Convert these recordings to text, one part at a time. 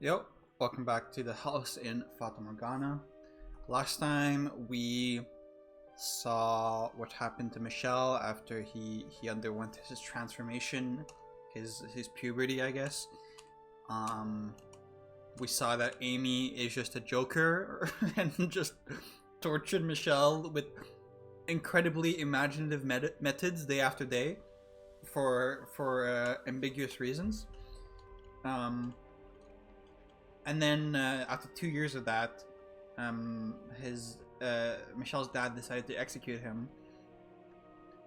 Yo, welcome back to the house in Fata Morgana. Last time we saw what happened to Michelle after he underwent his transformation, his puberty, I guess. Um, we saw that Amy is just a joker and just tortured Michelle with incredibly imaginative methods day after day for ambiguous reasons. Um, And then after 2 years of that, his Michelle's dad decided to execute him.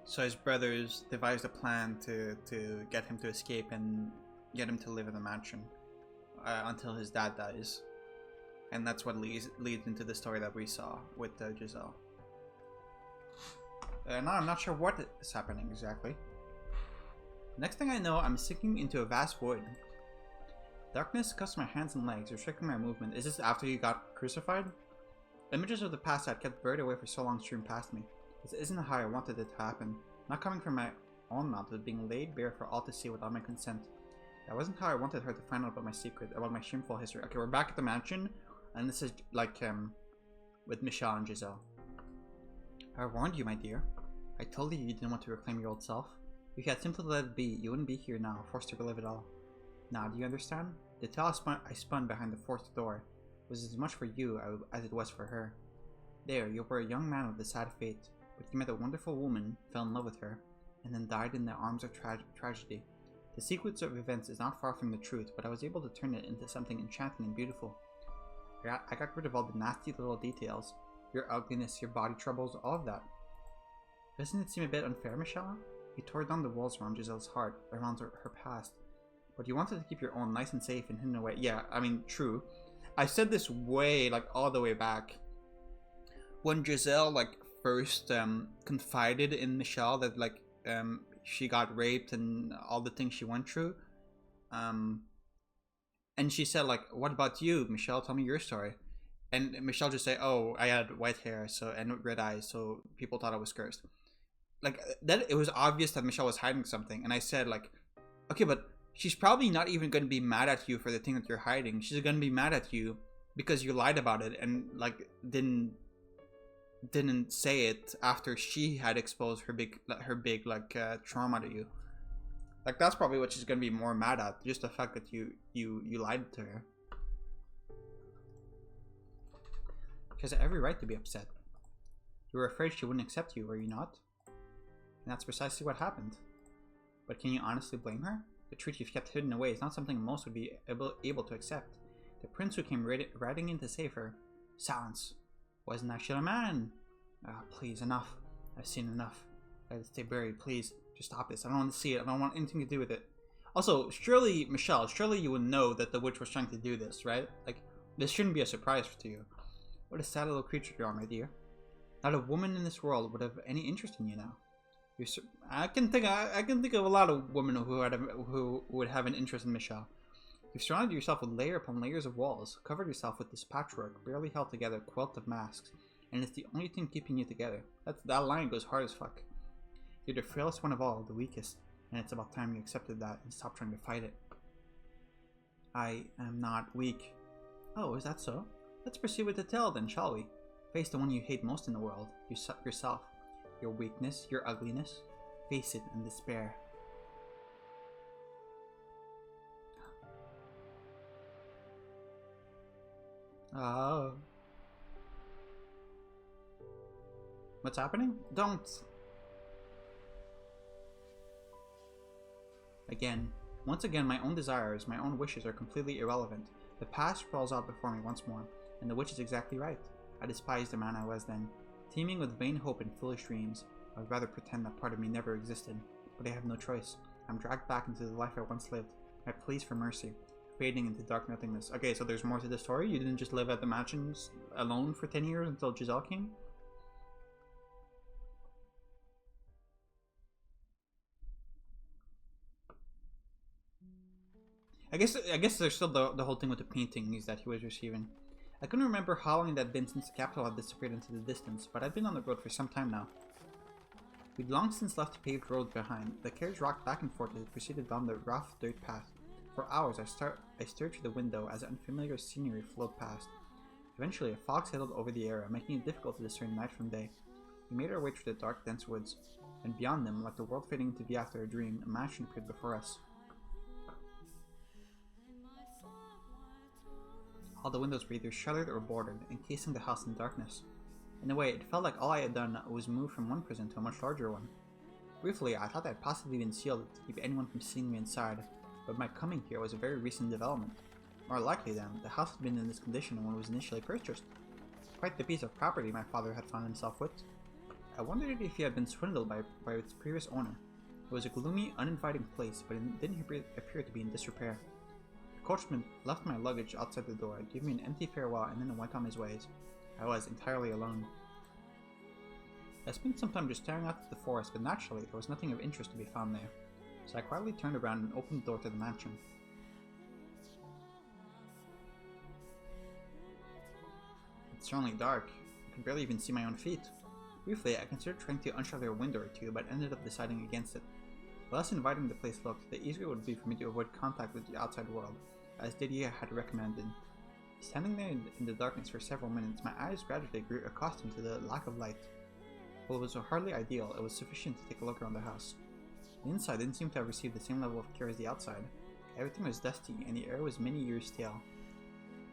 So his brothers devised a plan to get him to escape and get him to live in the mansion until his dad dies. And that's what leads into the story that we saw with Giselle. Now I'm not sure what is happening exactly. Next thing I know, I'm sinking into a vast void. Darkness cuts my hands and legs, restricting my movement. Is this after you got crucified? Images of the past I had kept buried away for so long streamed past me. This isn't how I wanted it to happen. Not coming from my own mouth, but being laid bare for all to see without my consent. That wasn't how I wanted her to find out about my secret, about my shameful history. Okay, we're back at the mansion, and this is like with Michelle and Giselle. I warned you, my dear. I told you didn't want to reclaim your old self. If you had simply let it be, you wouldn't be here now, forced to relive it all. Now, do you understand? The tale I spun behind the fourth door was as much for you as it was for her. There, you were a young man with a sad fate, but you met a wonderful woman, fell in love with her, and then died in the arms of tragedy. The sequence of events is not far from the truth, but I was able to turn it into something enchanting and beautiful. I got rid of all the nasty little details, your ugliness, your body troubles, all of that. Doesn't it seem a bit unfair, Michelle? You tore down the walls around Giselle's heart, around her past. But you wanted to keep your own nice and safe and hidden away. Yeah, I mean, true. I said this way, like, all the way back. When Giselle, like, first confided in Michelle that, like, she got raped and all the things she went through. And she said, like, what about you, Michelle? Tell me your story. And Michelle just said, oh, I had white hair and red eyes, so people thought I was cursed. Like, that, it was obvious that Michelle was hiding something. And I said, like, okay, but she's probably not even going to be mad at you for the thing that you're hiding. She's going to be mad at you because you lied about it and like didn't say it after she had exposed her big like trauma to you. Like, that's probably what she's going to be more mad at, just the fact that you lied to her. She has every right to be upset. You were afraid she wouldn't accept you, were you not? And that's precisely what happened. But can you honestly blame her? The truth you've kept hidden away is not something most would be able to accept. The prince who came riding in to save her, silence, wasn't actually a man. Ah, please, enough. I've seen enough. Let it stay buried, please. Just stop this. I don't want to see it. I don't want anything to do with it. Also, surely, Michelle, surely you would know that the witch was trying to do this, right? Like, this shouldn't be a surprise to you. What a sad little creature you are, my dear. Not a woman in this world would have any interest in you now. I can think of a lot of women who would have an interest in Michelle. You've surrounded yourself with layer upon layers of walls, covered yourself with this patchwork, barely held together quilt of masks, and it's the only thing keeping you together. That line goes hard as fuck. You're the frailest one of all, the weakest, and it's about time you accepted that and stopped trying to fight it. I am not weak. Oh, is that so? Let's proceed with the tale then, shall we? Face the one you hate most in the world, yourself. Your weakness, your ugliness. Face it in despair. Oh. What's happening? Don't. Once again, my own desires, my own wishes are completely irrelevant. The past sprawls out before me once more, and the witch is exactly right. I despise the man I was then. Teeming with vain hope and foolish dreams, I would rather pretend that part of me never existed, but I have no choice. I'm dragged back into the life I once lived. I please for mercy, fading into dark nothingness. Okay, so there's more to the story? You didn't just live at the mansions alone for 10 years until Giselle came? I guess there's still the whole thing with the paintings that he was receiving. I couldn't remember how long it had been since the capital had disappeared into the distance, but I'd been on the road for some time now. We'd long since left the paved road behind. The carriage rocked back and forth as it proceeded down the rough dirt path. For hours I stared through the window as unfamiliar scenery flowed past. Eventually a fog settled over the area, making it difficult to discern night from day. We made our way through the dark, dense woods, and beyond them, like the world fading into view after a dream, a mansion appeared before us. All the windows were either shuttered or boarded, encasing the house in darkness. In a way, it felt like all I had done was move from one prison to a much larger one. Briefly, I thought I had possibly been sealed to keep anyone from seeing me inside, but my coming here was a very recent development. More likely then, the house had been in this condition when it was initially purchased. Quite the piece of property my father had found himself with. I wondered if he had been swindled by its previous owner. It was a gloomy, uninviting place, but it didn't appear to be in disrepair. The coachman left my luggage outside the door, gave me an empty farewell, and then went on his ways. I was entirely alone. I spent some time just staring out at the forest, but naturally there was nothing of interest to be found there, so I quietly turned around and opened the door to the mansion. It's certainly dark. I could barely even see my own feet. Briefly, I considered trying to unshutter a window or two, but ended up deciding against it. The less inviting the place looked, the easier it would be for me to avoid contact with the outside world, as Didier had recommended. Standing there in the darkness for several minutes, my eyes gradually grew accustomed to the lack of light. While it was hardly ideal, it was sufficient to take a look around the house. The inside didn't seem to have received the same level of care as the outside. Everything was dusty, and the air was many years stale.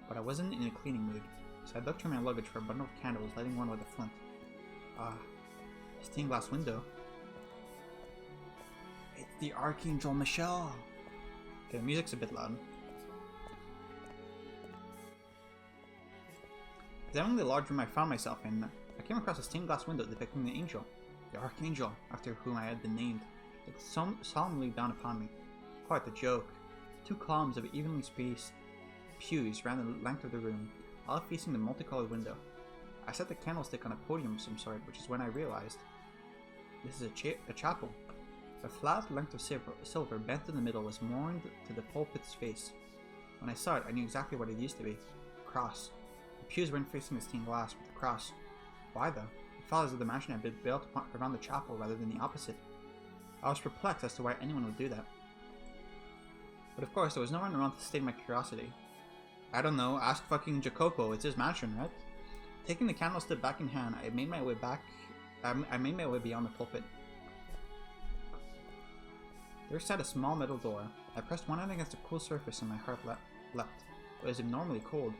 But I wasn't in a cleaning mood, so I dug through my luggage for a bundle of candles, lighting one with a flint. Ah, stained glass window. It's the Archangel Michel! Okay, the music's a bit loud. Examining the large room I found myself in, I came across a stained glass window depicting the angel, the Archangel, after whom I had been named. It solemnly down upon me. Quite the joke. 2 columns of evenly spaced pews ran the length of the room, all facing the multicolored window. I set the candlestick on a podium of some sort, which is when I realized this is a chapel. A flat length of silver bent in the middle was moored to the pulpit's face. When I saw it, I knew exactly what it used to be. A cross. The pews weren't facing the stained glass, but the cross. Why though? It felt as if the mansion had been built around the chapel rather than the opposite. I was perplexed as to why anyone would do that. But of course, there was no one around to stay my curiosity. I don't know, ask fucking Jacopo, it's his mansion, right? Taking the candlestick back in hand, I made my way beyond the pulpit. There sat a small metal door. I pressed one hand against the cool surface and my heart leapt. It was abnormally cold.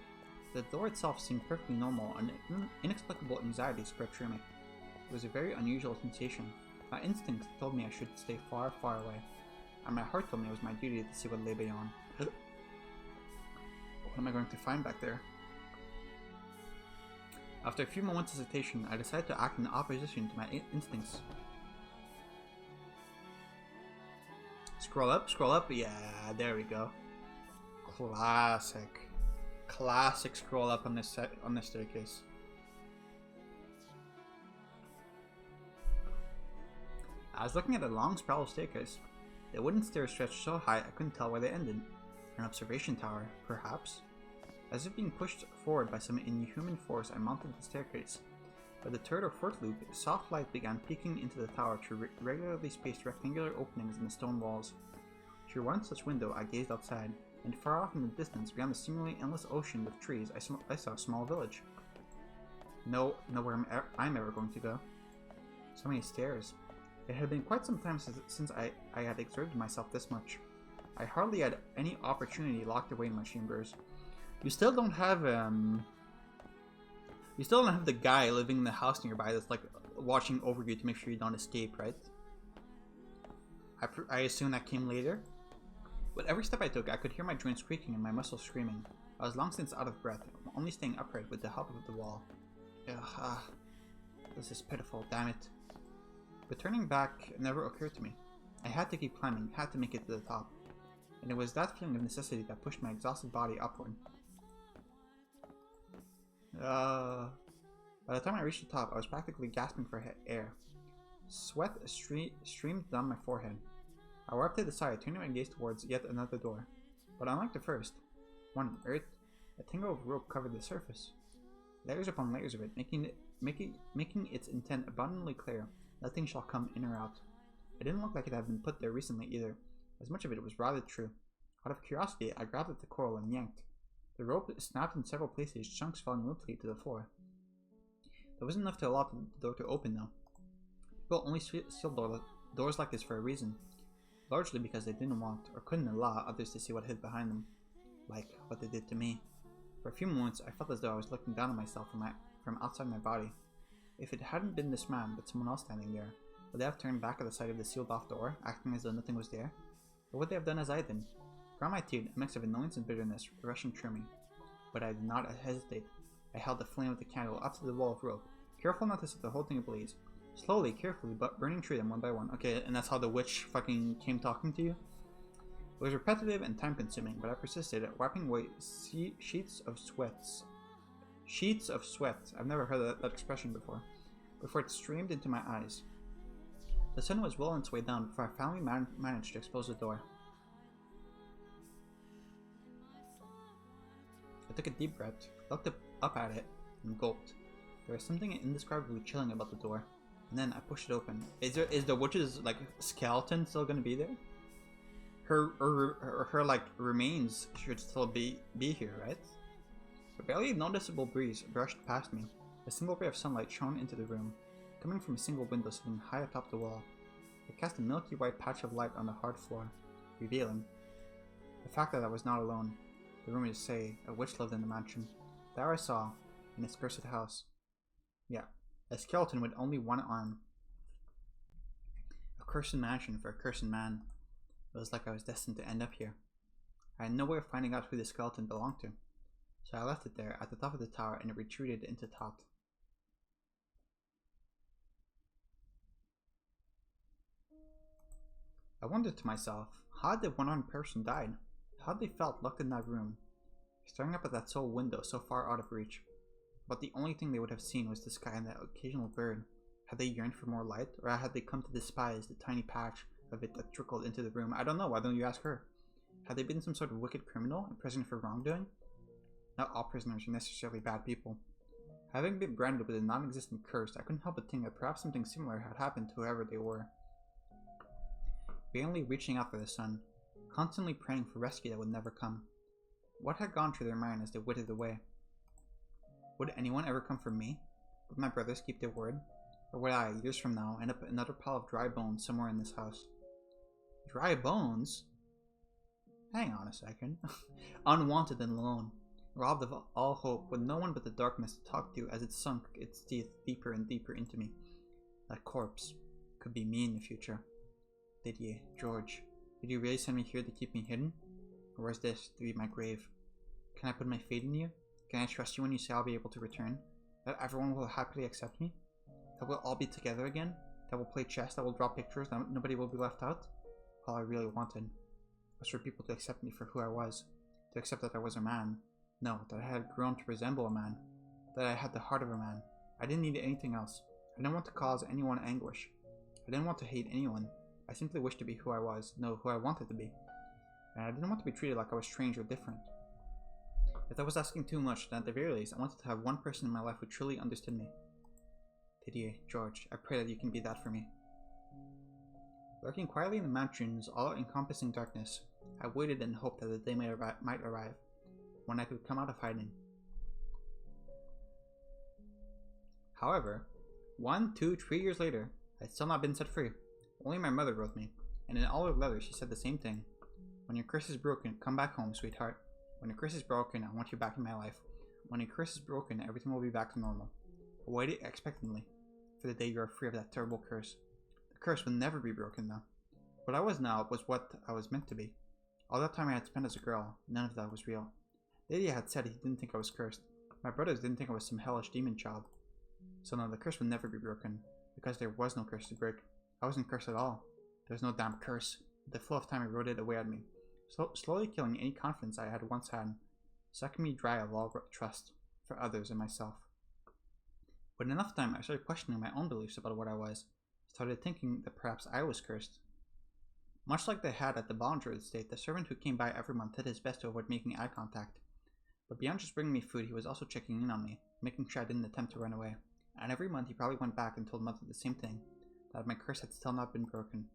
The door itself seemed perfectly normal, and inexplicable anxiety spread through me. It was a very unusual sensation. My instinct told me I should stay far, far away, and my heart told me it was my duty to see what lay beyond. What am I going to find back there? After a few moments' hesitation, I decided to act in opposition to my instincts. Scroll up, yeah, there we go. Classic scroll up on this staircase. I was looking at a long spiral staircase. The wooden stairs stretched so high I couldn't tell where they ended. An observation tower, perhaps? As if being pushed forward by some inhuman force, I mounted the staircase. By the third or fourth loop, soft light began peeking into the tower through regularly spaced rectangular openings in the stone walls. Through one such window, I gazed outside, and far off in the distance, beyond the seemingly endless ocean of trees, I saw a small village. Nowhere I'm ever going to go. So many stairs. It had been quite some time since I had exerted myself this much. I hardly had any opportunity locked away in my chambers. You still don't have the guy living in the house nearby that's like watching over you to make sure you don't escape, right? I assume that came later. With every step I took, I could hear my joints creaking and my muscles screaming. I was long since out of breath, only staying upright with the help of the wall. Ugh, this is pitiful, damn it. But turning back never occurred to me. I had to keep climbing, had to make it to the top. And it was that feeling of necessity that pushed my exhausted body upward. By the time I reached the top, I was practically gasping for air. Sweat streamed down my forehead. I wiped to the side, turning my gaze towards yet another door. But unlike the first, one earth, a tangle of rope covered the surface. Layers upon layers of it, making its intent abundantly clear. Nothing shall come in or out. It didn't look like it had been put there recently either, as much of it was rotted true. Out of curiosity, I grabbed at the coral and yanked. The rope snapped in several places, chunks falling limply to the floor. There wasn't enough to allow the door to open, though. People only seal doors like this for a reason, largely because they didn't want or couldn't allow others to see what hid behind them, like what they did to me. For a few moments, I felt as though I was looking down on myself from outside my body. If it hadn't been this man, but someone else standing there, would they have turned back at the sight of the sealed-off door, acting as though nothing was there? Or would they have done as I did? From my teeth, a mix of annoyance and bitterness rushing through me. But I did not hesitate. I held the flame of the candle up to the wall of rope, careful not to set the whole thing ablaze. Slowly, carefully, but burning through them one by one. Okay, and that's how the witch fucking came talking to you? It was repetitive and time-consuming, but I persisted, wiping away sheets of sweat. Sheets of sweat. I've never heard that expression before it streamed into my eyes. The sun was well on its way down before I finally managed to expose the door. I took a deep breath, looked up at it, and gulped. There was something indescribably chilling about the door, and then I pushed it open. Is the witch's like skeleton still gonna be there? Her like remains should still be here, right? A barely noticeable breeze brushed past me. A single ray of sunlight shone into the room, coming from a single window sitting high atop the wall. It cast a milky white patch of light on the hard floor, revealing the fact that I was not alone. The rumors say a witch lived in the mansion. There I saw, in its cursed house. Yeah, a skeleton with only one arm. A cursed mansion for a cursed man. It was like I was destined to end up here. I had no way of finding out who the skeleton belonged to, so I left it there at the top of the tower and it retreated into thought. I wondered to myself, how had the one-armed person died? How had they felt locked in that room, staring up at that sole window so far out of reach? But the only thing they would have seen was the sky and that occasional bird. Had they yearned for more light, or had they come to despise the tiny patch of it that trickled into the room? I don't know, why don't you ask her? Had they been some sort of wicked criminal, imprisoned for wrongdoing? Not all prisoners are necessarily bad people. Having been branded with a non-existent curse, I couldn't help but think that perhaps something similar had happened to whoever they were. Vainly reaching out for the sun, constantly praying for rescue that would never come. What had gone through their mind as they withered away? Would anyone ever come for me? Would my brothers keep their word? Or would I, years from now, end up another pile of dry bones somewhere in this house? Dry bones? Hang on a second. Unwanted and alone, robbed of all hope, with no one but the darkness to talk to as it sunk its teeth deeper and deeper into me. That corpse could be me in the future. Did you, George? Did you really send me here to keep me hidden? Or was this to be my grave? Can I put my faith in you? Can I trust you when you say I'll be able to return? That everyone will happily accept me? That we'll all be together again? That we'll play chess, that we'll draw pictures, that nobody will be left out? All I really wanted was for people to accept me for who I was. To accept that I was a man. No, that I had grown to resemble a man. That I had the heart of a man. I didn't need anything else. I didn't want to cause anyone anguish. I didn't want to hate anyone. I simply wished to be who I was, no, who I wanted to be. And I didn't want to be treated like I was strange or different. If I was asking too much, then at the very least, I wanted to have one person in my life who truly understood me. Didier, George, I pray that you can be that for me. Lurking quietly in the mansion's all-encompassing darkness, I waited and hoped that the day might arrive, when I could come out of hiding. However, 1, 2, 3 years later, I had still not been set free. Only my mother wrote me, and in all her letters she said the same thing. When your curse is broken, come back home, sweetheart. When your curse is broken, I want you back in my life. When your curse is broken, everything will be back to normal. I waited expectantly for the day you are free of that terrible curse. The curse will never be broken though. What I was now was what I was meant to be. All that time I had spent as a girl, none of that was real. Lydia had said he didn't think I was cursed. My brothers didn't think I was some hellish demon child. So no, the curse would never be broken, because there was no curse to break. I wasn't cursed at all. There was no damn curse. The flow of time eroded away at me, slowly killing any confidence I had once had, sucking me dry of all trust for others and myself. But in enough time, I started questioning my own beliefs about what I was. Started thinking that perhaps I was cursed. Much like they had at the Bollinger estate, the servant who came by every month did his best to avoid making eye contact. But beyond just bringing me food, he was also checking in on me, making sure I didn't attempt to run away. And every month he probably went back and told Mother the same thing, that my curse had still not been broken.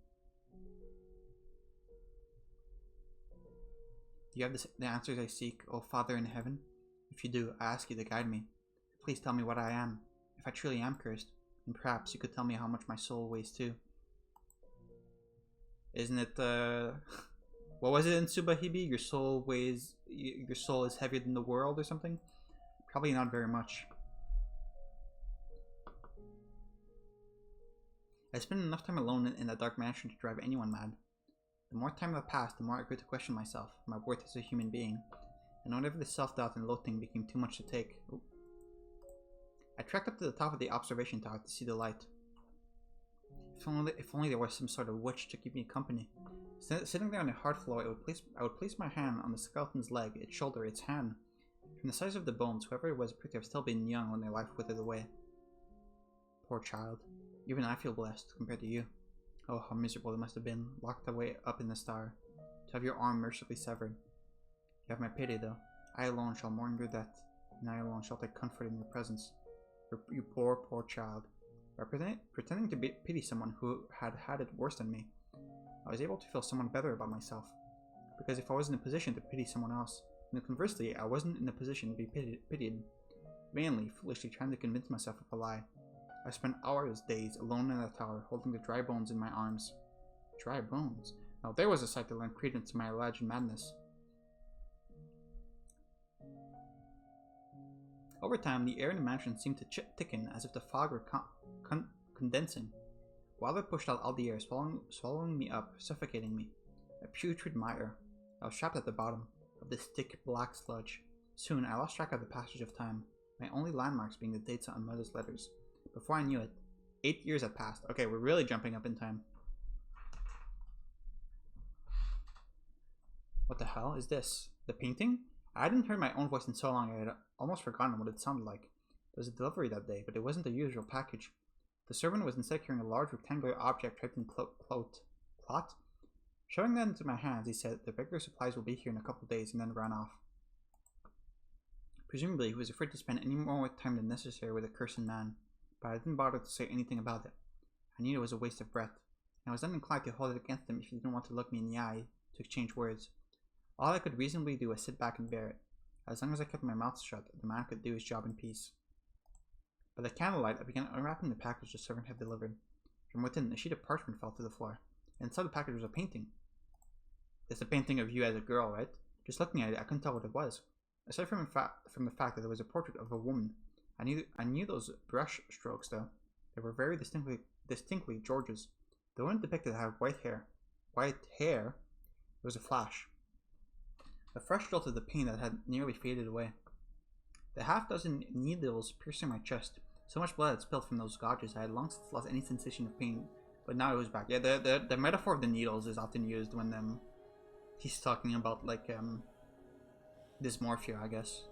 Do you have the answers I seek, O Father in heaven? If you do, I ask you to guide me. Please tell me what I am. If I truly am cursed, then perhaps you could tell me how much my soul weighs too. Isn't it, what was it in Subahibi? Your soul is heavier than the world or something? Probably not very much. I spent enough time alone in that dark mansion to drive anyone mad. The more time that passed, the more I grew to question myself, my worth as a human being, and whenever the self-doubt and loathing became too much to take, I trekked up to the top of the observation tower to see the light. If only there was some sort of witch to keep me company. Sitting there on the hard floor, I would place my hand on the skeleton's leg, its shoulder, its hand. From the size of the bones, whoever it was appeared to have still been young when their life withered away. Poor child. Even I feel blessed compared to you. Oh, how miserable it must have been, locked away up in the star, to have your arm mercifully severed. You have my pity, though. I alone shall mourn your death, and I alone shall take comfort in your presence. You poor, poor child. By pretending to pity someone who had it worse than me, I was able to feel somewhat better about myself. Because if I was in a position to pity someone else, then conversely, I wasn't in a position to be pitied. Vainly, foolishly trying to convince myself of a lie. I spent hours, days, alone in that tower, holding the dry bones in my arms. Dry bones? Now there was a sight to lend credence to my alleged madness. Over time, the air in the mansion seemed to thicken as if the fog were condensing. While it pushed out all the air, swallowing me up, suffocating me. A putrid mire. I was trapped at the bottom of this thick, black sludge. Soon, I lost track of the passage of time, my only landmarks being the dates on Mother's letters. Before I knew it, 8 years had passed. Okay, we're really jumping up in time. What the hell is this? The painting? I hadn't heard my own voice in so long I had almost forgotten what it sounded like. There was a delivery that day, but it wasn't the usual package. The servant was instead carrying a large rectangular object typed in plot. Showing that into my hands, he said the regular supplies will be here in a couple of days, and then ran off. Presumably, he was afraid to spend any more time than necessary with a cursed man, but I didn't bother to say anything about it. I knew it was a waste of breath, and I was then inclined to hold it against him if he didn't want to look me in the eye to exchange words. All I could reasonably do was sit back and bear it. As long as I kept my mouth shut, the man could do his job in peace. By the candlelight, I began unwrapping the package the servant had delivered. From within, a sheet of parchment fell to the floor, and inside the package was a painting. It's a painting of you as a girl, right? Just looking at it, I couldn't tell what it was. Aside from the fact that it was a portrait of a woman, I knew those brush strokes, though. They were very distinctly George's. The woman depicted had white hair. White hair? There was a flash. A fresh jolt of the pain that had nearly faded away. The half-dozen needles piercing my chest. So much blood had spilled from those gouges, I had long since lost any sensation of pain, but now it was back. Yeah, the metaphor of the needles is often used when he's talking about, like, dysmorphia, I guess.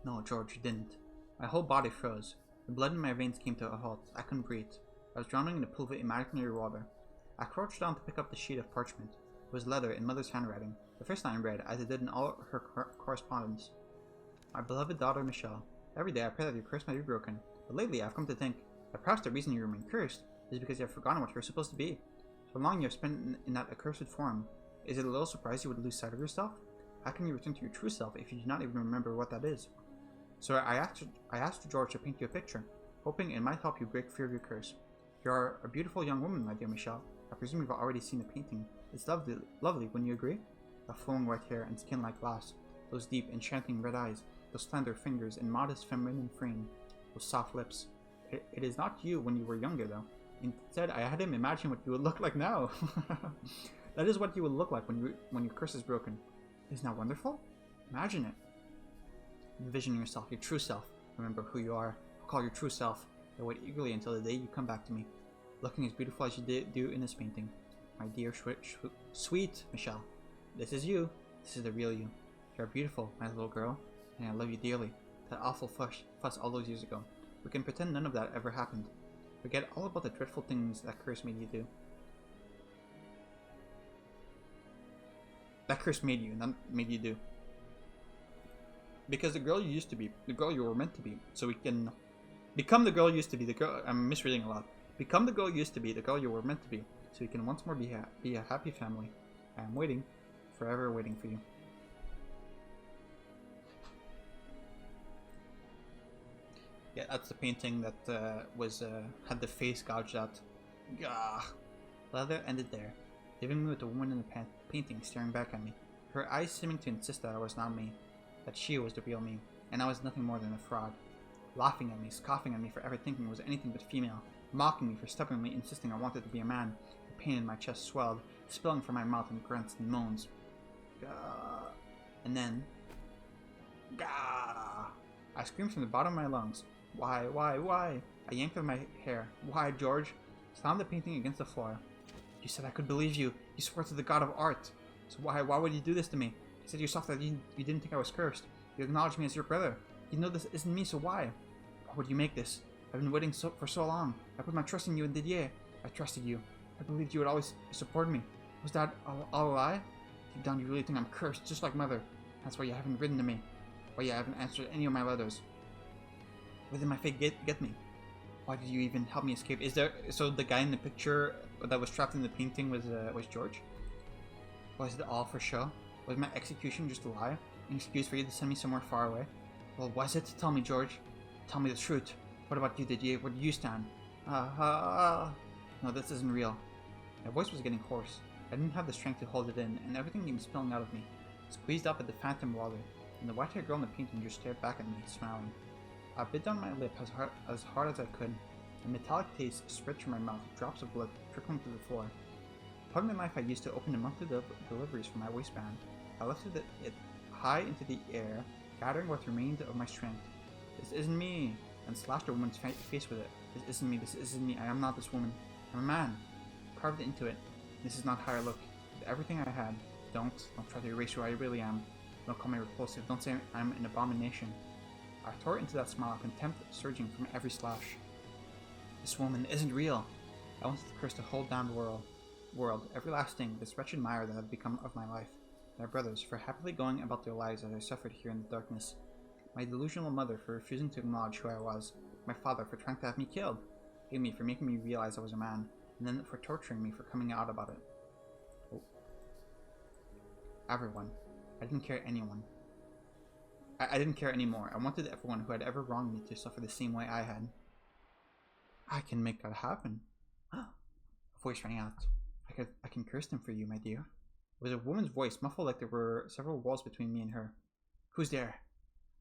No, George, you didn't. My whole body froze. The blood in my veins came to a halt. I couldn't breathe. I was drowning in a pool of imaginary water. I crouched down to pick up the sheet of parchment. It was leather in Mother's handwriting. The first line read, as it did in all her correspondence. My beloved daughter, Michelle. Every day I pray that your curse might be broken. But lately I've come to think that perhaps the reason you remain cursed is because you have forgotten what you're supposed to be. So long you have spent in that accursed form. Is it a little surprise you would lose sight of yourself? How can you return to your true self if you do not even remember what that is? So I asked George to paint you a picture, hoping it might help you break free of your curse. You are a beautiful young woman, my dear Michelle. I presume you've already seen the painting. It's lovely, wouldn't you agree? The flowing white hair and skin like glass, those deep, enchanting red eyes, those slender fingers and modest feminine frame, those soft lips. It is not you when you were younger, though. Instead, I had him imagine what you would look like now. That is what you would look like when your curse is broken. Isn't that wonderful? Imagine it. Envision yourself, your true self. Remember who you are. Recall your true self. I wait eagerly until the day you come back to me, looking as beautiful as you do in this painting. My dear, sweet Michelle. This is you. This is the real you. You are beautiful, my little girl, and I love you dearly. That awful fuss all those years ago. We can pretend none of that ever happened. Forget all about the dreadful things that curse made you do. That curse made you, not made you do. Because the girl you used to be, the girl you were meant to be, so we can become the girl you used to be, the girl, I'm misreading a lot. Become the girl you used to be, the girl you were meant to be, so we can once more be a happy family. I am waiting, forever waiting for you. Yeah, that's the painting that had the face gouged out. Gah. The leather ended there, leaving me with the woman in the painting staring back at me, her eyes seeming to insist that I was not me, that she was the real me, and I was nothing more than a fraud. Laughing at me, scoffing at me for ever thinking I was anything but female, mocking me for stubbornly insisting I wanted to be a man. The pain in my chest swelled, spilling from my mouth in grunts and moans. Gah. And then... Gah! I screamed from the bottom of my lungs. Why? I yanked at my hair. Why, George? Slammed the painting against the floor. You said I could believe you. You swore to the god of art. So why would you do this to me? You said yourself that you didn't think I was cursed. You acknowledged me as your brother. You know this isn't me, so why? Why would you make this? I've been waiting for so long. I put my trust in you and Didier. I trusted you. I believed you would always support me. Was that all a lie? Deep down you really think I'm cursed, just like Mother. That's why you haven't written to me. Why you haven't answered any of my letters. Where did my fate get me? Why did you even help me escape? So the guy in the picture that was trapped in the painting was George? Was it all for show? Was my execution just a lie? An excuse for you to send me somewhere far away? Well, was it? Tell me, George. Tell me the truth. What about you, Didier? Where do you stand? No, this isn't real. My voice was getting hoarse. I didn't have the strength to hold it in, and everything came spilling out of me. Squeezed up at the phantom water, and the white-haired girl in the painting just stared back at me, smiling. I bit down my lip as hard as I could. A metallic taste spread through my mouth, drops of blood trickling to the floor. Putting the knife I used to open the monthly deliveries from my waistband, I lifted it high into the air, gathering what remained of my strength. This isn't me! And slashed the woman's face with it. This isn't me, I am not this woman. I'm a man. Carved into it. This is not how I look. With everything I had. Don't try to erase who I really am. Don't call me repulsive. Don't say I'm an abomination. I tore into that smile, contempt surging from every slash. This woman isn't real. I wanted the curse to hold down the world, every last thing, this wretched mire that had become of my life. My brothers, for happily going about their lives as I suffered here in the darkness. My delusional mother for refusing to acknowledge who I was. My father for trying to have me killed. Aimee for making me realize I was a man, and then for torturing me for coming out about it. Oh. Everyone. I didn't care anyone. I didn't care anymore. I wanted everyone who had ever wronged me to suffer the same way I had. I can make that happen. A voice rang out. I can curse them for you, my dear. It was a woman's voice, muffled like there were several walls between me and her. Who's there?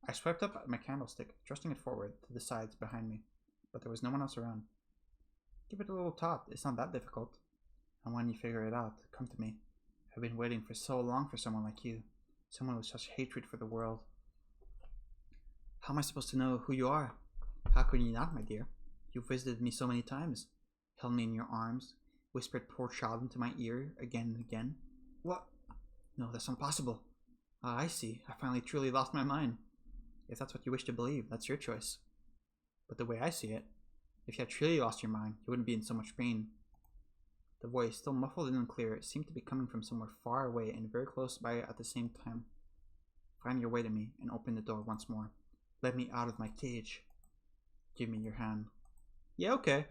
I swiped up my candlestick, thrusting it forward to the sides behind me, but there was no one else around. Give it a little thought. It's not that difficult. And when you figure it out, come to me. I've been waiting for so long for someone like you. Someone with such hatred for the world. How am I supposed to know who you are? How can you not, my dear? You've visited me so many times, held me in your arms, whispered poor child into my ear again and again. What? No, that's impossible. Ah, I see. I finally truly lost my mind. If that's what you wish to believe, that's your choice. But the way I see it, if you had truly lost your mind, you wouldn't be in so much pain. The voice, still muffled and unclear, seemed to be coming from somewhere far away and very close by at the same time. Find your way to me and open the door once more. Let me out of my cage. Give me your hand. Yeah, okay.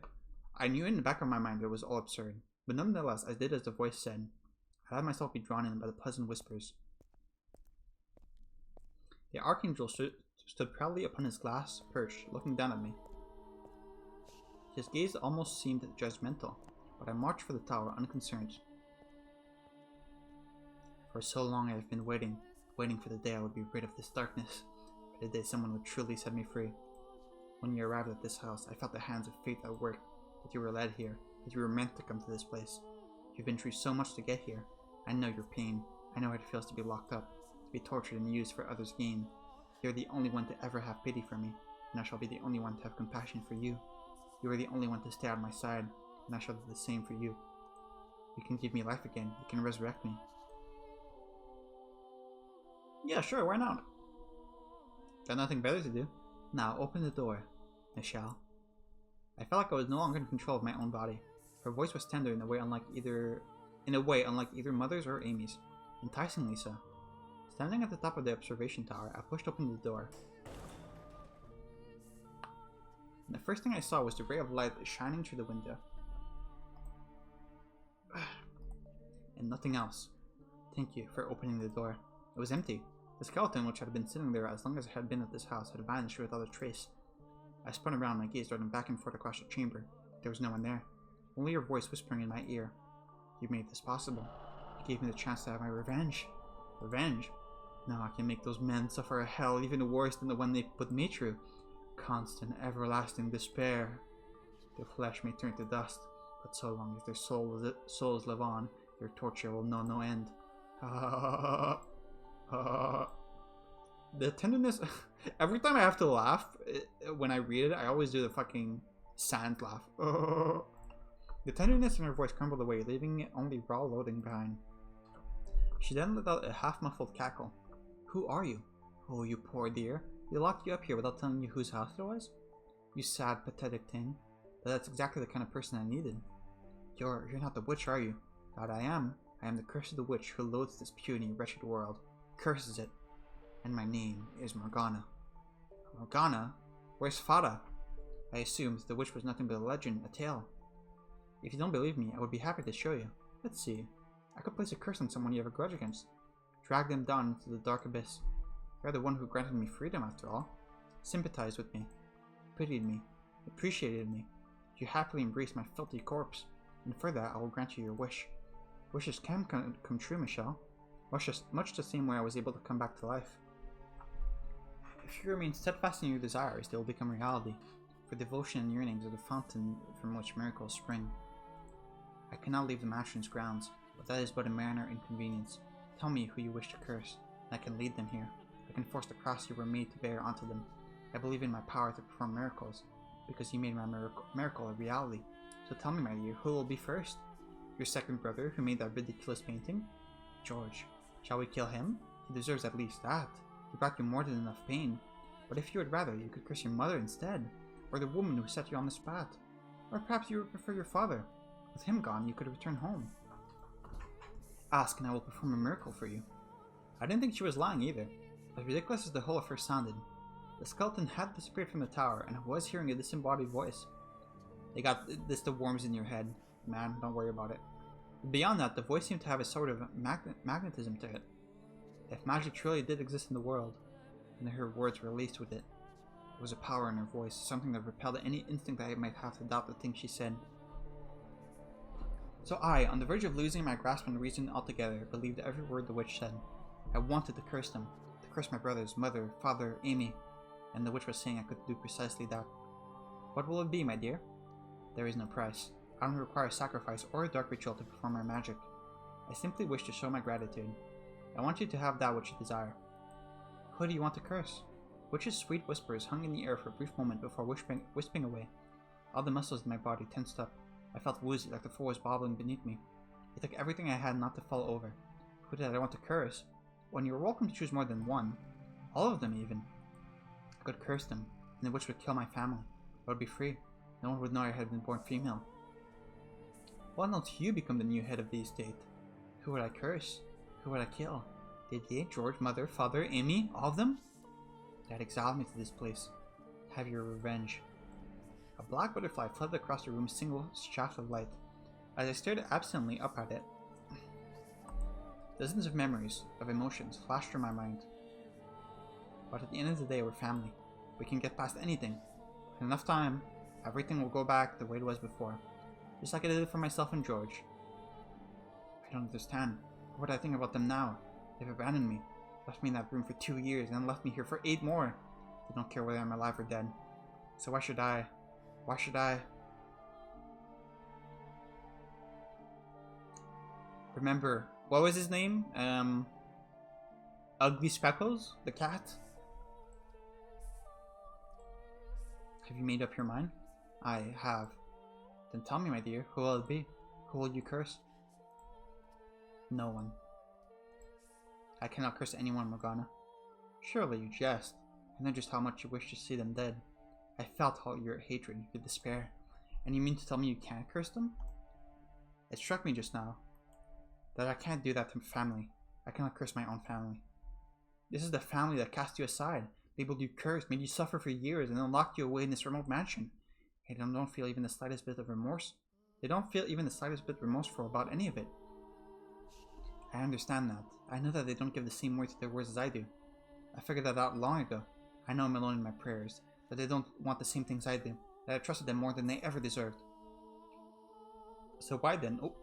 I knew in the back of my mind that it was all absurd, but nonetheless I did as the voice said. I let myself be drawn in by the pleasant whispers. The archangel stood proudly upon his glass perch, looking down at me. His gaze almost seemed judgmental, but I marched for the tower unconcerned. For so long I have been waiting for the day I would be rid of this darkness, for the day someone would truly set me free. When you arrived at this house, I felt the hands of fate at work, that you were led here, that you were meant to come to this place. You've been through so much to get here. I know your pain. I know how it feels to be locked up, to be tortured and used for others' gain. You're the only one to ever have pity for me, and I shall be the only one to have compassion for you. You are the only one to stay at my side, and I shall do the same for you. You can give me life again. You can resurrect me. Yeah, sure, why not? Got nothing better to do. Now, open the door, Michelle. I felt like I was no longer in control of my own body. Her voice was tender in a way unlike either Mother's or Aimee's. Enticingly so. Standing at the top of the observation tower, I pushed open the door. And the first thing I saw was the ray of light shining through the window. And nothing else. Thank you for opening the door. It was empty. The skeleton, which had been sitting there as long as I had been at this house, had vanished without a trace. I spun around, my gaze darting back and forth across the chamber. There was no one there. Only your voice whispering in my ear. You made this possible. You gave me the chance to have my revenge. Revenge? Now I can make those men suffer a hell even worse than the one they put me through. Constant, everlasting despair. Their flesh may turn to dust, but so long as their souls live on, their torture will know no end. The tenderness... Every time I have to laugh, when I read it, I always do the fucking sand laugh. The tenderness in her voice crumbled away, leaving only raw loathing behind. She then let out a half-muffled cackle. Who are you? Oh, you poor dear. They locked you up here without telling you whose house it was? You sad, pathetic thing. But that's exactly the kind of person I needed. You're not the witch, are you? That I am. I am the curse of the witch who loathes this puny, wretched world. Curses it. And my name is Morgana. Morgana? Where's Fata? I assumed the witch was nothing but a legend, a tale. If you don't believe me, I would be happy to show you. Let's see. I could place a curse on someone you have a grudge against. Drag them down into the dark abyss. You're the one who granted me freedom, after all. Sympathized with me. Pitied me. Appreciated me. You happily embraced my filthy corpse. And for that, I will grant you your wish. Wishes can come true, Michelle. Much the same way I was able to come back to life. If you remain steadfast in your desires, they will become reality. For devotion and yearnings are the fountain from which miracles spring. I cannot leave the mansion's grounds, but that is but a minor inconvenience. Tell me who you wish to curse, and I can lead them here. I can force the cross you were made to bear onto them. I believe in my power to perform miracles, because you made my miracle a reality. So tell me, my dear, who will be first? Your second brother, who made that ridiculous painting? George. Shall we kill him? He deserves at least that. He brought you more than enough pain. But if you would rather, you could curse your mother instead, or the woman who set you on the spot. Or perhaps you would prefer your father. With him gone, you could return home. Ask, and I will perform a miracle for you. I didn't think she was lying either. As ridiculous as the whole affair sounded, the skeleton had disappeared from the tower, and I was hearing a disembodied voice. They got this the worms in your head. Man, don't worry about it. Beyond that, the voice seemed to have a sort of magnetism to it. If magic truly did exist in the world, and her words were laced with it, there was a power in her voice, something that repelled any instinct I might have to doubt the things she said. So I, on the verge of losing my grasp on reason altogether, believed every word the witch said. I wanted to curse them, to curse my brothers, mother, father, Aimee, and the witch was saying I could do precisely that. What will it be, my dear? There is no price. I don't require a sacrifice or a dark ritual to perform my magic. I simply wish to show my gratitude. I want you to have that which you desire. Who do you want to curse? Witch's sweet whispers hung in the air for a brief moment before wisping away. All the muscles in my body tensed up. I felt woozy, like the floor was bobbling beneath me. It took everything I had not to fall over. Who did I want to curse? When you were welcome to choose more than one. All of them, even. I could curse them, and the witch would kill my family. I would be free. No one would know I had been born female. Why don't you become the new head of the estate? Who would I curse? Who would I kill? Didier, George, mother, father, Aimee, all of them? They had exiled me to this place. Have your revenge. A black butterfly fluttered across the room's single shaft of light. As I stared absently up at it, dozens of memories, of emotions, flashed through my mind. But at the end of the day, we're family. We can get past anything. In enough time, everything will go back the way it was before. Just like I did it for myself and George. I don't understand. What would I think about them now? They've abandoned me. Left me in that room for 2 years and then left me here for 8 more. They don't care whether I'm alive or dead. So why should I? Why should I? Remember, what was his name? Ugly Speckles? The cat? Have you made up your mind? I have. Then tell me, my dear, who will it be? Who will you curse? No one. I cannot curse anyone, Morgana. Surely you jest. I know just how much you wish to see them dead. I felt all your hatred, your despair. And you mean to tell me you can't curse them? It struck me just now that I can't do that to family. I cannot curse my own family. This is the family that cast you aside, labeled you cursed, made you suffer for years, and then locked you away in this remote mansion. They don't feel even the slightest bit of remorse. They don't feel even the slightest bit remorseful about any of it. I understand that. I know that they don't give the same weight to their words as I do. I figured that out long ago. I know I'm alone in my prayers. That they don't want the same things I do. That I trusted them more than they ever deserved. So why then? Oh.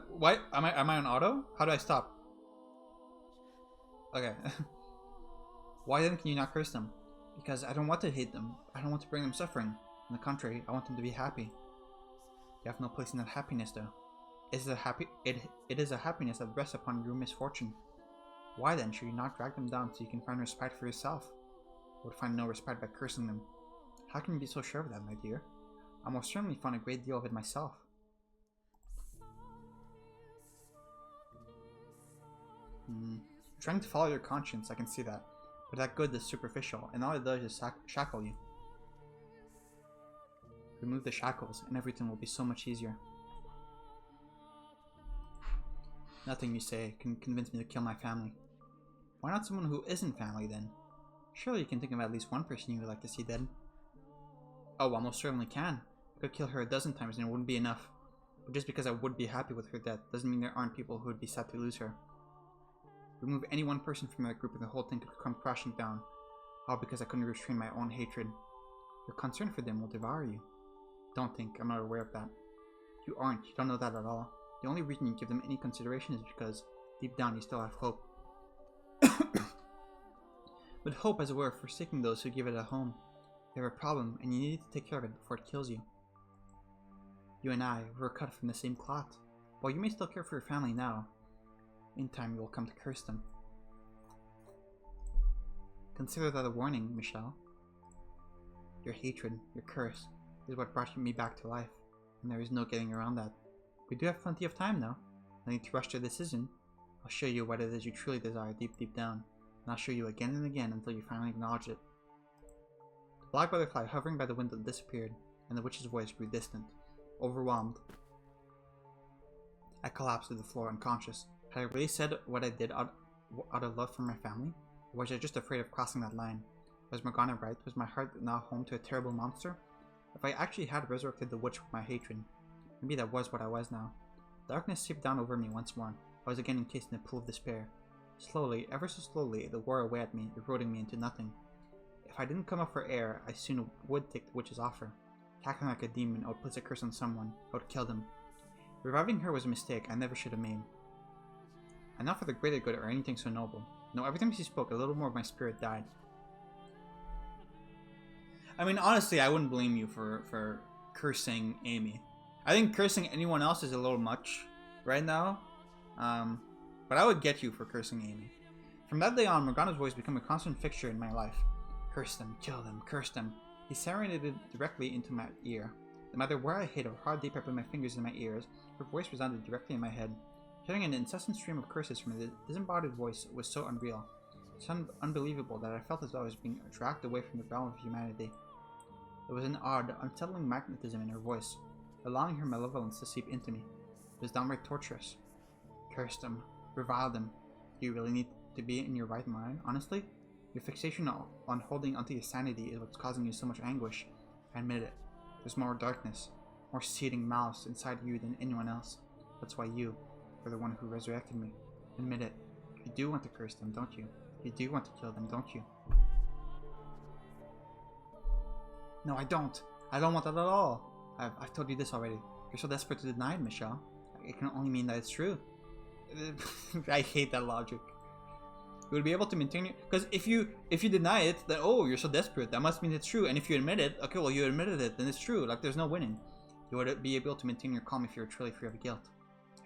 Why? Am I on auto? How do I stop? Okay. Why then can you not curse them? Because I don't want to hate them. I don't want to bring them suffering. On the contrary, I want them to be happy. You have no place in that happiness, though. It is a happiness that rests upon your misfortune. Why then should you not drag them down so you can find respite for yourself? You would find no respite by cursing them. How can you be so sure of that, my dear? I most certainly found a great deal of it myself. Trying to follow your conscience, I can see that. But that good is superficial, and all it does is shackle you. Remove the shackles, and everything will be so much easier. Nothing you say can convince me to kill my family. Why not someone who isn't family, then? Surely you can think of at least one person you would like to see dead. Oh, I most certainly can. I could kill her a dozen times and it wouldn't be enough. But just because I would be happy with her death doesn't mean there aren't people who would be sad to lose her. Remove any one person from that group and the whole thing could come crashing down. All because I couldn't restrain my own hatred. Your concern for them will devour you. Don't think I'm not aware of that. You aren't. You don't know that at all. The only reason you give them any consideration is because, deep down, you still have hope. But hope, as it were, forsaking those who give it a home. You have a problem, and you need to take care of it before it kills you. You and I were cut from the same cloth. While you may still care for your family now, in time you will come to curse them. Consider that a warning, Michelle. Your hatred, your curse, is what brought me back to life, and there is no getting around that. We do have plenty of time now. No need to rush to a decision. I'll show you what it is you truly desire deep down, and I'll show you again and again until you finally acknowledge it. The black butterfly hovering by the window disappeared, and the witch's voice grew distant, overwhelmed. I collapsed to the floor unconscious. Had I really said what I did out of love for my family? Or was I just afraid of crossing that line? Was Morgana right? Was my heart now home to a terrible monster? If I actually had resurrected the witch with my hatred, maybe that was what I was now. Darkness seeped down over me once more. I was again encased in a pool of despair. Slowly, ever so slowly, it wore away at me, eroding me into nothing. If I didn't come up for air, I soon would take the witch's offer. Cackling like a demon, I would place a curse on someone. I would kill them. Reviving her was a mistake I never should have made. And not for the greater good or anything so noble. No, every time she spoke, a little more of my spirit died. I mean, honestly, I wouldn't blame you for cursing Aimee. I think cursing anyone else is a little much right now. But I would get you for cursing Aimee. From that day on, Morgana's voice became a constant fixture in my life. Curse them, kill them, curse them. He serenaded directly into my ear. No matter where I hid or how deep I put my fingers in my ears, her voice resounded directly in my head. Hearing an incessant stream of curses from a disembodied voice was so unreal, so unbelievable that I felt as though I was being dragged away from the realm of humanity. There was an odd, unsettling magnetism in her voice, allowing her malevolence to seep into me. It was downright torturous. Curse them, revile them. Do you really need to be in your right mind, honestly? Your fixation on holding onto your sanity is what's causing you so much anguish. I admit it. There's more darkness, more seething malice inside you than anyone else. That's why you were the one who resurrected me. Admit it. You do want to curse them, don't you? You do want to kill them, don't you? No, I don't. I don't want that at all. I've told you this already. You're so desperate to deny it, Michelle. It can only mean that it's true. I hate that logic. You would be able to maintain it, because if you deny it, then oh, you're so desperate, that must mean it's true. And if you admit it, okay, well, you admitted it, then it's true. Like, there's no winning. You would be able to maintain your calm if you're truly free of guilt.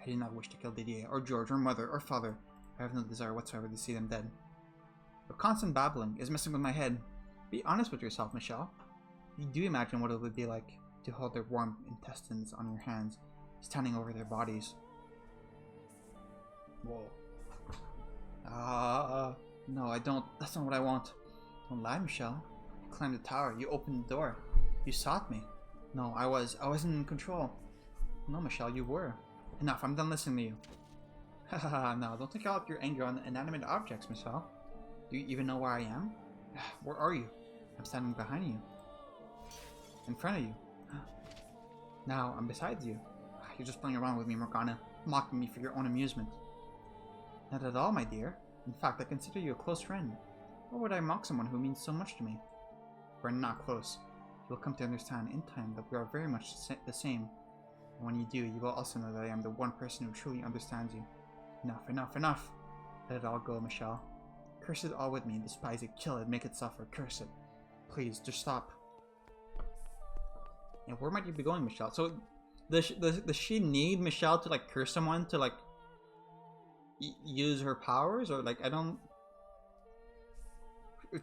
I did not wish to kill Didier, or George, or mother, or father. I have no desire whatsoever to see them dead. Your constant babbling is messing with my head. Be honest with yourself, Michelle. You do imagine what it would be like to hold their warm intestines on your hands, standing over their bodies. Whoa. No, I don't. That's not what I want. Don't lie, Michelle. You climbed the tower. You opened the door. You sought me. No, I wasn't in control. No, Michelle, you were. Enough, I'm done listening to you. Haha, no, don't take out your anger on inanimate objects, Michelle. Do you even know where I am? Where are you? I'm standing behind you. In front of you. Now, I'm beside you. You're just playing around with me, Morgana, mocking me for your own amusement. Not at all, my dear. In fact, I consider you a close friend. Why would I mock someone who means so much to me? We're not close. You will come to understand in time that we are very much the same. And when you do, you will also know that I am the one person who truly understands you. Enough, enough, enough! Let it all go, Michelle. Curse it all with me, despise it, kill it, make it suffer, curse it. Please, just stop. And where might you be going, Michelle? So, does she need Michelle to, like, curse someone to, like, use her powers? Or, like, I don't...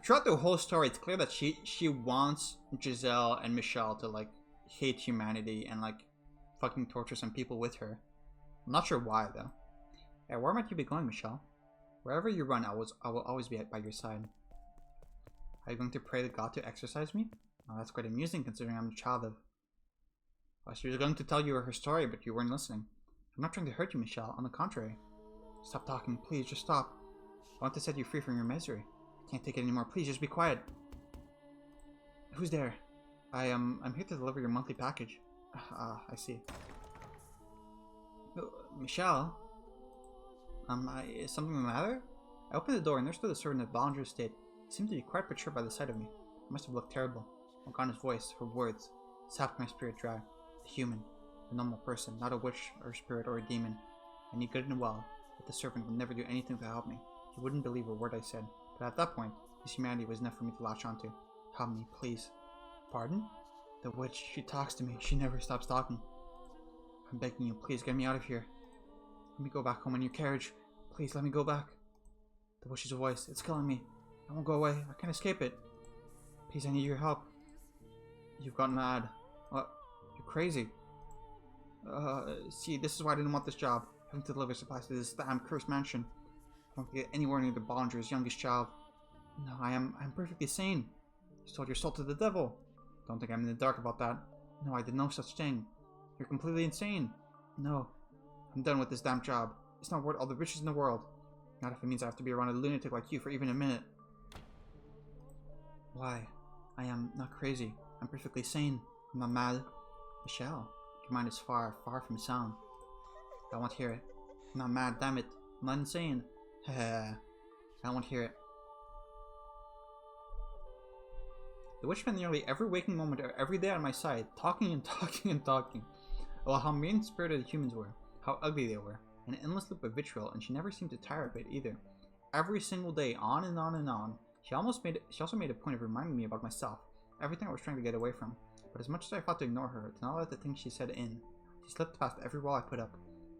Throughout the whole story, it's clear that she wants Giselle and Michelle to, like, hate humanity and, like, fucking torture some people with her. I'm not sure why, though. Yeah, where might you be going, Michelle? Wherever you run, I will always be by your side. Are you going to pray to God to exorcise me? Oh, that's quite amusing, considering I'm a child of... Oh, she was going to tell you her story, but you weren't listening. I'm not trying to hurt you, Michelle. On the contrary. Stop talking, please. Just stop. I want to set you free from your misery. I can't take it anymore. Please, just be quiet. Who's there? I'm here to deliver your monthly package. I see. Oh, Michelle? Is something the matter? I opened the door and there stood a servant of Ballinger's estate. He seemed to be quite perturbed by the sight of me. I must have looked terrible. Morgana's voice, her words, sapped my spirit dry. A human, a normal person, not a witch or a spirit or a demon. I knew good and well that the servant would never do anything to help me. He wouldn't believe a word I said. But at that point, his humanity was enough for me to latch onto. Help me, please. Pardon? The witch, she talks to me. She never stops talking. I'm begging you, please get me out of here. Let me go back home in your carriage. Please, let me go back. The witch's voice, it's killing me. I won't go away. I can't escape it. Please, I need your help. You've gone mad. What? You're crazy. See, this is why I didn't want this job. Having to deliver supplies to this damn cursed mansion. I don't get anywhere near the Ballinger's youngest child. No, I'm perfectly sane. You sold your soul to the devil. Don't think I'm in the dark about that. No, I did no such thing. You're completely insane. No, I'm done with this damn job. It's not worth all the riches in the world. Not if it means I have to be around a lunatic like you for even a minute. Why? I am not crazy. I'm perfectly sane. I'm not mad. Michelle, your mind is far, far from sound. I won't hear it. I'm not mad, damn it. I'm not insane. I won't hear it. The witch spent nearly every waking moment of every day on my side, talking and talking and talking. About how mean-spirited humans were, how ugly they were, an endless loop of vitriol, and she never seemed to tire of it either. Every single day, on and on and on. She also made a point of reminding me about myself, everything I was trying to get away from. But as much as I fought to ignore her, to not let the things she said in, she slipped past every wall I put up,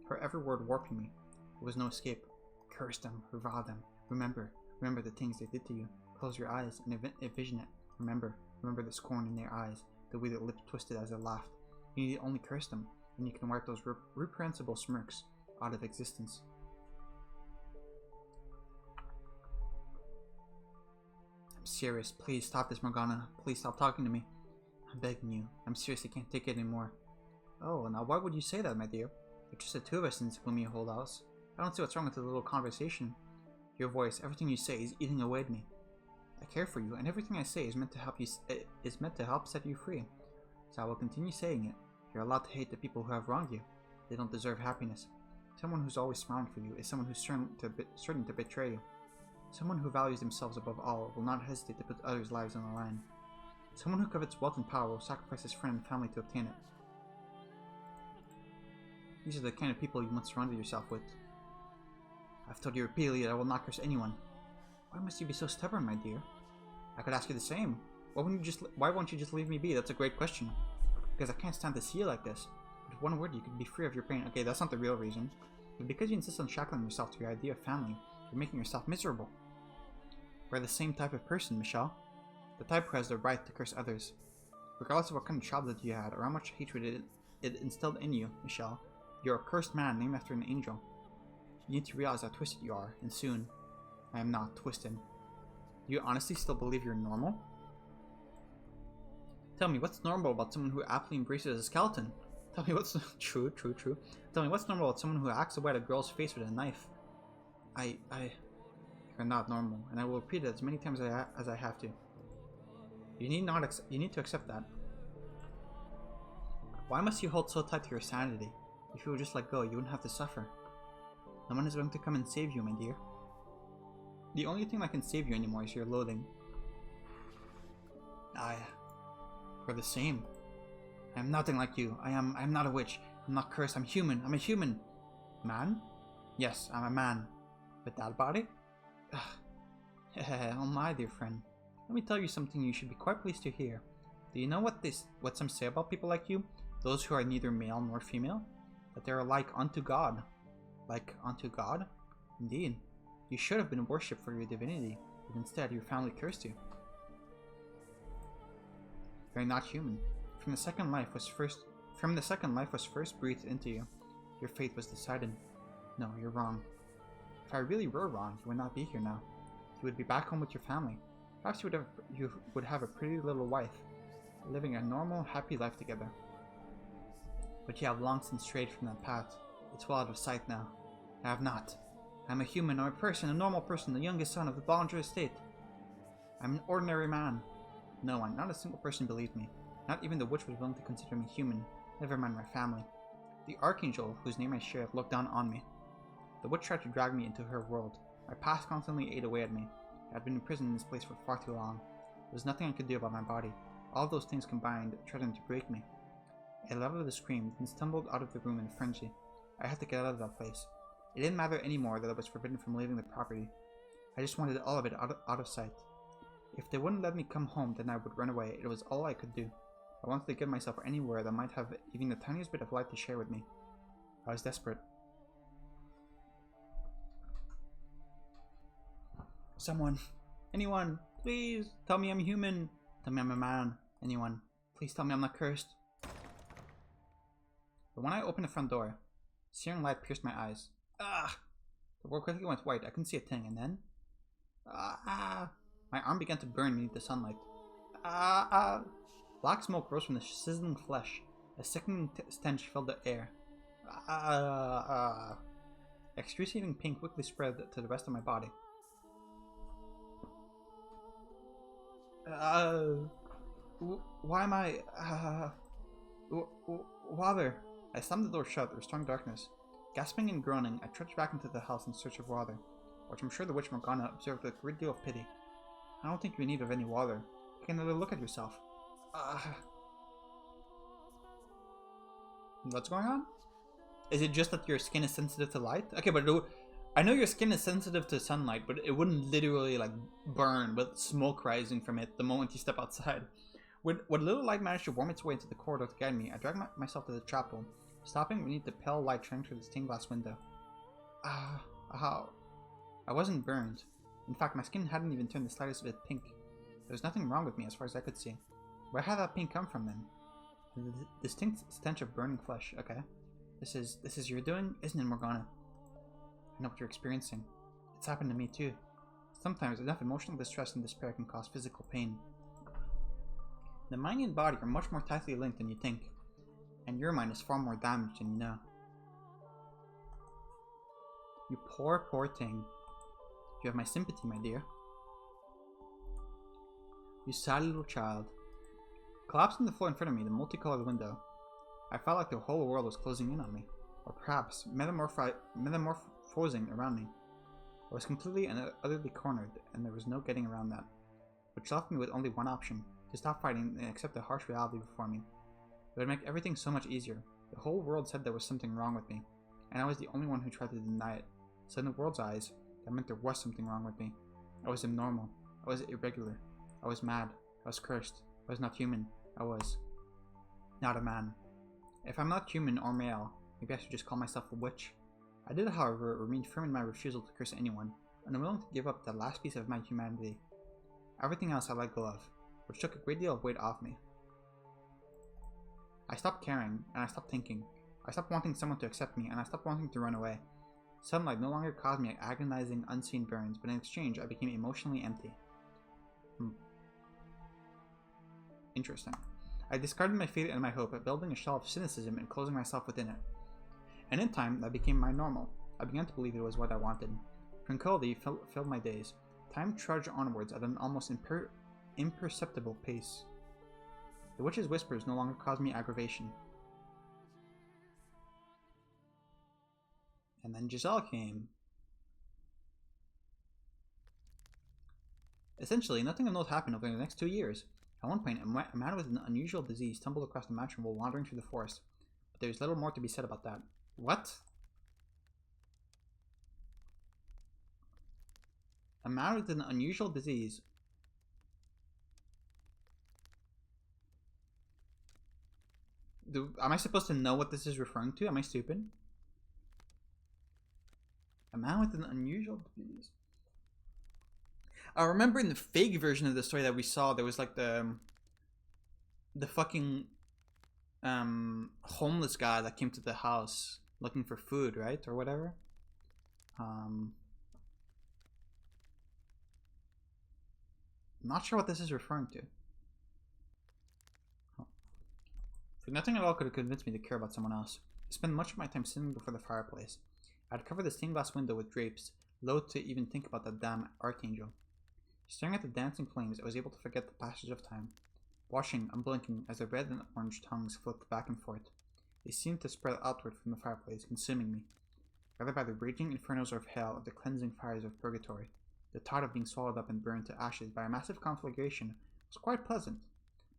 her every word warping me. There was no escape. Curse them, revile them. Remember the things they did to you. Close your eyes and envision it. Remember the scorn in their eyes, the way their lips twisted as they laughed. You need to only curse them, and you can wipe those reprehensible smirks out of existence. I'm serious. Please stop this, Morgana. Please stop talking to me. I'm begging you. I'm serious. I can't take it anymore. Oh, now why would you say that, my dear? There's just the two of us in this gloomy old house. I don't see what's wrong with the little conversation. Your voice, everything you say is eating away at me. I care for you, and everything I say is meant to help you. Is meant to help set you free. So I will continue saying it. You're allowed to hate the people who have wronged you. They don't deserve happiness. Someone who's always smiling for you is someone who's certain to betray you. Someone who values themselves above all will not hesitate to put others' lives on the line. Someone who covets wealth and power will sacrifice his friend and family to obtain it. These are the kind of people you must surround yourself with. I've told you repeatedly that I will not curse anyone. Why must you be so stubborn, my dear? I could ask you the same. Why won't you just leave me be? That's a great question. Because I can't stand to see you like this. With one word, you could be free of your pain. Okay, that's not the real reason. But because you insist on shackling yourself to your idea of family, you're making yourself miserable. We're the same type of person, Michelle. The type who has the right to curse others. Regardless of what kind of childhood you had, or how much hatred it instilled in you, Michelle, you're a cursed man named after an angel. You need to realize how twisted you are, and soon. I am not twisted. Do you honestly still believe you're normal? Tell me, what's normal about someone who aptly embraces a skeleton? Tell me what's... True. Tell me what's normal about someone who hacks away at a girl's face with a knife? You're not normal, and I will repeat it as many times as I have to. You need to accept that. Why must you hold so tight to your sanity? If you would just let go, you wouldn't have to suffer. No one is going to come and save you, my dear. The only thing that can save you anymore is your loathing. We're the same. I am nothing like you. I am not a witch. I'm not cursed. I'm human. I'm a human. Man? Yes, I'm a man. With that body? Oh my dear friend. Let me tell you something you should be quite pleased to hear. Do you know what some say about people like you? Those who are neither male nor female? That they are like unto God. Like unto God? Indeed. You should have been worshipped for your divinity, but instead your family cursed you. You're not human. From the second life was first breathed into you, your fate was decided. No, you're wrong. If I really were wrong, you would not be here now. You would be back home with your family. Perhaps you would have a pretty little wife, living a normal, happy life together. But you have long since strayed from that path. It's well out of sight now. I have not. I'm a human, I'm a person, a normal person, the youngest son of the Bollinger estate. I'm an ordinary man. No one, not a single person believed me. Not even the witch was willing to consider me human, never mind my family. The archangel, whose name I share, looked down on me. The witch tried to drag me into her world. My past constantly ate away at me. I had been imprisoned in this place for far too long. There was nothing I could do about my body. All of those things combined, threatened to break me. I let out a scream, then stumbled out of the room in a frenzy. I had to get out of that place. It didn't matter anymore that I was forbidden from leaving the property. I just wanted all of it out of sight. If they wouldn't let me come home, then I would run away. It was all I could do. I wanted to get myself anywhere that might have even the tiniest bit of light to share with me. I was desperate. Someone. Anyone. Please. Tell me I'm human. Tell me I'm a man. Anyone. Please tell me I'm not cursed. But when I opened the front door, searing light pierced my eyes. Ah! The world quickly went white. I couldn't see a thing, and then... My arm began to burn beneath the sunlight. Black smoke rose from the sizzling flesh. A sickening stench filled the air. Excruciating pain quickly spread to the rest of my body. Why am I... water. I slammed the door shut, restoring darkness. Gasping and groaning, I trudged back into the house in search of water, which I'm sure the witch Morgana observed with a great deal of pity. I don't think you're in need of any water. You can never look at yourself. What's going on? Is it just that your skin is sensitive to light? Okay, but I know your skin is sensitive to sunlight, but it wouldn't literally like burn with smoke rising from it the moment you step outside. When little light managed to worm its way into the corridor to guide me, I dragged myself to the chapel, stopping beneath the pale light shining through the stained glass window. I wasn't burned. In fact, my skin hadn't even turned the slightest bit pink. There was nothing wrong with me as far as I could see. Where had that pink come from then? The distinct stench of burning flesh. Okay. This is your doing, isn't it, Morgana? I know what you're experiencing. It's happened to me too. Sometimes enough emotional distress and despair can cause physical pain. The mind and body are much more tightly linked than you think, and your mind is far more damaged than you know. You poor, poor thing. You have my sympathy, my dear. You sad little child. Collapsed on the floor in front of me, the multicolored window. I felt like the whole world was closing in on me, or perhaps metamorphosing around me. I was completely and utterly cornered, and there was no getting around that, which left me with only one option: to stop fighting and accept the harsh reality before me. It would make everything so much easier. The whole world said there was something wrong with me, and I was the only one who tried to deny it. So in the world's eyes, that meant there was something wrong with me. I was abnormal. I was irregular. I was mad. I was cursed. I was not human. I was not a man. If I'm not human or male, maybe I should just call myself a witch. I did, however, remain firm in my refusal to curse anyone, and unwilling to give up the last piece of my humanity. Everything else I let go of, which took a great deal of weight off me. I stopped caring, and I stopped thinking. I stopped wanting someone to accept me, and I stopped wanting to run away. Sunlight no longer caused me agonizing, unseen burns, but in exchange I became emotionally empty. Interesting. I discarded my faith and my hope at building a shell of cynicism and closing myself within it. And in time, that became my normal. I began to believe it was what I wanted. Tranquility filled my days. Time trudged onwards at an almost imperceptible pace. The witch's whispers no longer caused me aggravation. And then Giselle came. Essentially, nothing of note happened over the next 2 years. At one point, a man with an unusual disease stumbled across the mansion while wandering through the forest. But there's little more to be said about that. What? A man with an unusual disease. Am I supposed to know what this is referring to? Am I stupid? A man with an unusual disease. I remember in the fake version of the story that we saw, there was like the fucking homeless guy that came to the house looking for food, right? Or whatever. I'm not sure what this is referring to. Nothing at all could have convinced me to care about someone else. I spent much of my time sitting before the fireplace. I'd covered the stained glass window with drapes, loath to even think about that damn archangel. Staring at the dancing flames, I was able to forget the passage of time. Watching, unblinking, as the red and orange tongues flicked back and forth. They seemed to spread outward from the fireplace, consuming me. Gathered by the raging infernos of hell, of the cleansing fires of purgatory, the thought of being swallowed up and burned to ashes by a massive conflagration was quite pleasant.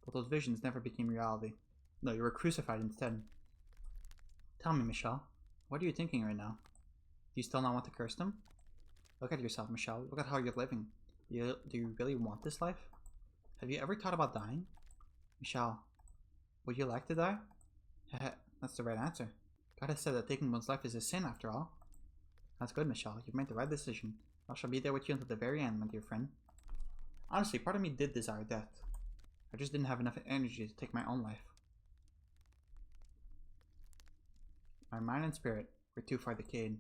But those visions never became reality. No, you were crucified instead. Tell me, Michelle, what are you thinking right now? Do you still not want to curse them? Look at yourself, Michelle. Look at how you're living. Do you really want this life? Have you ever thought about dying? Michelle, would you like to die? That's the right answer. God has said that taking one's life is a sin after all. That's good, Michelle. You've made the right decision. I shall be there with you until the very end, my dear friend. Honestly, part of me did desire death. I just didn't have enough energy to take my own life. My mind and spirit were too far decayed.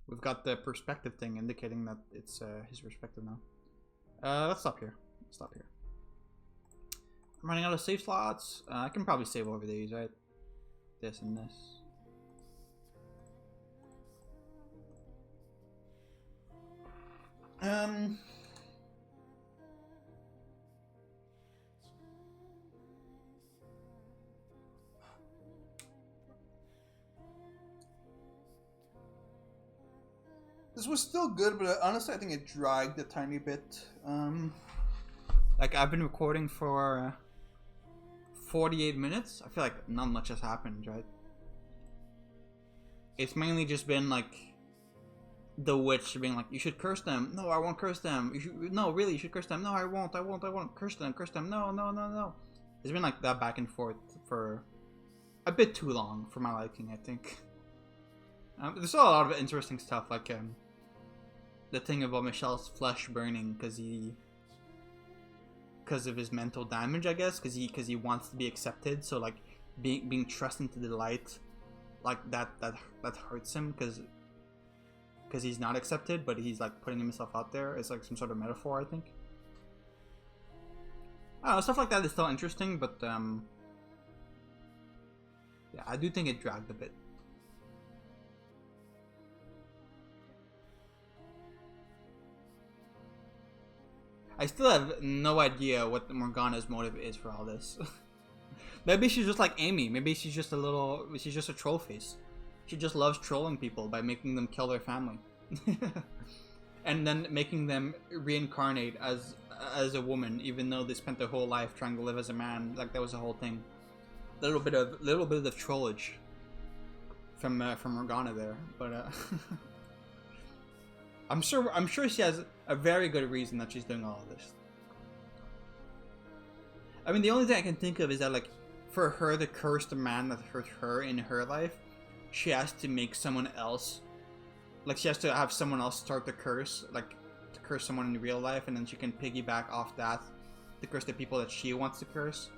We've got the perspective thing indicating that it's his perspective now. Let's stop here. Stop here. I'm running out of save slots. I can probably save over these, right? This and this. This was still good, but honestly, I think it dragged a tiny bit. Like, I've been recording for 48 minutes. I feel like not much has happened, right? It's mainly just been like the witch being like, you should curse them. No, I won't curse them. No, really, you should curse them. No, I won't. Curse them. No. It's been like that back and forth for a bit too long for my liking, I think. There's still a lot of interesting stuff, like the thing about Michelle's flesh burning because of his mental damage, I guess, because he wants to be accepted. So like being thrust into the light, like that hurts him because he's not accepted, but he's like putting himself out there. It's like some sort of metaphor, I think. I don't know, stuff like that is still interesting, but yeah, I do think it dragged a bit. I still have no idea what Morgana's motive is for all this. Maybe she's just like Amy. Maybe she's just a troll face. She just loves trolling people by making them kill their family. And then making them reincarnate as a woman, even though they spent their whole life trying to live as a man. Like, that was the whole thing. Little bit of the trollage from Morgana there, but I'm sure she has a very good reason that she's doing all of this. I mean, the only thing I can think of is that, like, for her to curse the man that hurt her in her life, she has to make someone else, like, she has to have someone else start the curse, like, to curse someone in real life, and then she can piggyback off that to curse the people that she wants to curse.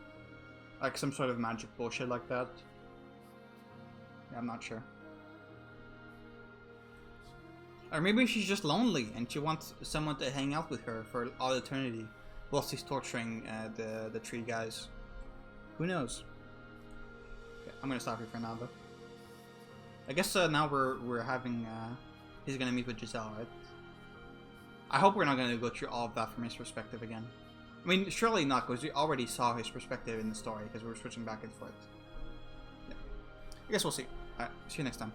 Like, some sort of magic bullshit like that. Yeah, I'm not sure. Or maybe she's just lonely and she wants someone to hang out with her for all eternity while she's torturing the tree guys. Who knows? Okay, I'm gonna stop here for now though. I guess now we're having he's gonna meet with Giselle, right? I hope we're not gonna go through all of that from his perspective again. I mean, surely not, because we already saw his perspective in the story because we're switching back and forth. Yeah. I guess we'll see. Alright, see you next time.